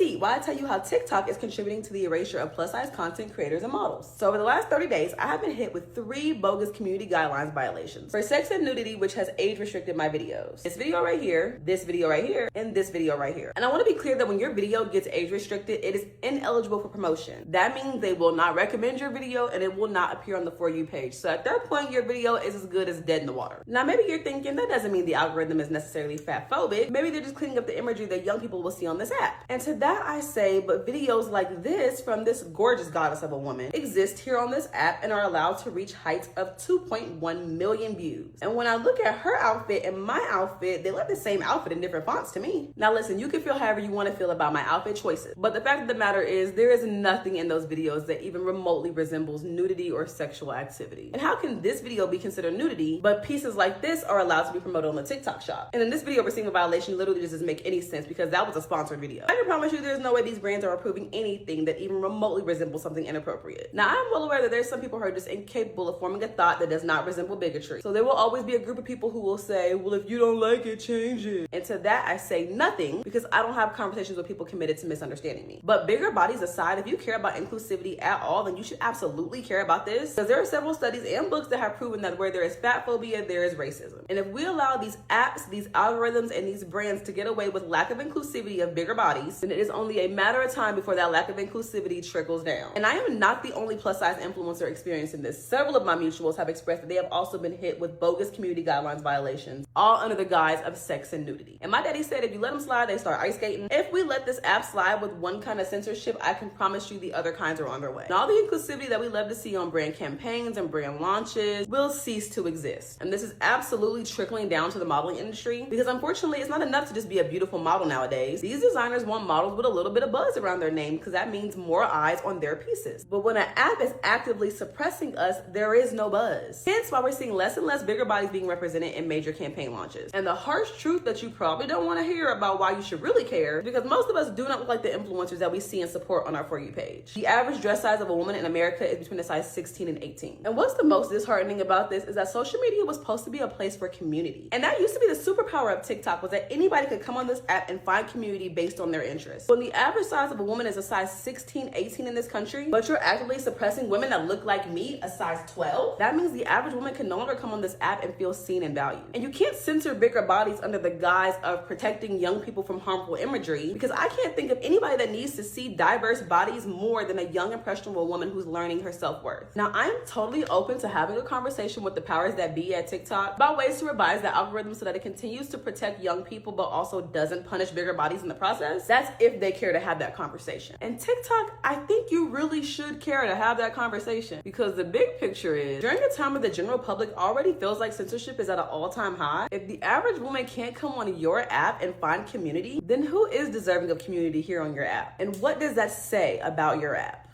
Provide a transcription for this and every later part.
repeat while I tell you how TikTok is contributing to the erasure of plus-size content creators and models. So over the last 30 days, I have been hit with 3 bogus community guidelines violations for sex and nudity, which has age restricted my videos. This video right here, this video right here, and this video right here. And I want to be clear that when your video gets age restricted, it is ineligible for promotion. That means they will not recommend your video and it will not appear on the For You page. So at that point, your video is as good as dead in the water. Now, maybe you're thinking that doesn't mean the algorithm is necessarily fat phobic. Maybe they're just cleaning up the imagery that young people will see on this app. And to that I say, but videos like this from this gorgeous goddess of a woman exist here on this app and are allowed to reach heights of 2.1 million views. And when I look at her outfit and my outfit, they look the same outfit in different fonts to me. Now listen, you can feel however you want to feel about my outfit choices, but the fact of the matter is there is nothing in those videos that even remotely resembles nudity or sexual activity. And how can this video be considered nudity, but pieces like this are allowed to be promoted on the TikTok shop? And in this video, we're seeing a violation literally just doesn't make any sense because that was a sponsored video. I can promise you there's no way these brands are approving anything that even remotely resembles something inappropriate. Now, I'm well aware that there's some people who are just incapable of forming a thought that does not resemble bigotry. So there will always be a group of people who will say, well, if you don't like it, change it. And to that, I say nothing because I don't have conversations with people committed to misunderstanding me. But bigger bodies aside, if you care about inclusivity at all, then you should absolutely care about this, because there are several studies and books that have proven that where there is fat phobia, there is racism. And if we allow these apps, these algorithms, and these brands to get away with lack of inclusivity of bigger bodies, then it is only a matter of time before that lack of inclusivity trickles down. And I am not the only plus-size influencer experiencing this. Several of my mutuals have expressed that they have also been hit with bogus community guidelines violations, all under the guise of sex and nudity. And my daddy said if you let them slide, they start ice skating. If we let this app slide with one kind of censorship, I can promise you the other kinds are on their way. And all the inclusivity that we love to see on brand campaigns and brand launches will cease to exist. And this is absolutely trickling down to the modeling industry, because unfortunately, it's not enough to just be a beautiful model nowadays. These designers want models with a little bit of buzz around their name because that means more eyes on their pieces. But when an app is actively suppressing us, there is no buzz. Hence why we're seeing less and less bigger bodies being represented in major campaign launches. And the harsh truth that you probably don't want to hear about why you should really care, because most of us do not look like the influencers that we see and support on our For You page. The average dress size of a woman in America is between a size 16 and 18. And what's the most disheartening about this is that social media was supposed to be a place for community. And that used to be the superpower of TikTok, was that anybody could come on this app and find community based on their interests. When the average size of a woman is a size 16, 18 in this country, but you're actively suppressing women that look like me, a size 12, that means the average woman can no longer come on this app and feel seen and valued. And you can't censor bigger bodies under the guise of protecting young people from harmful imagery, because I can't think of anybody that needs to see diverse bodies more than a young, impressionable woman who's learning her self-worth. Now, I'm totally open to having a conversation with the powers that be at TikTok about ways to revise the algorithm so that it continues to protect young people, but also doesn't punish bigger bodies in the process. That's if they care to have that conversation. And TikTok, I think you really should care to have that conversation, because the big picture is, during a time where the general public already feels like censorship is at an all-time high, if the average woman can't come on your app and find community, then who is deserving of community here on your app? And what does that say about your app?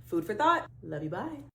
Food for thought. Love you, bye.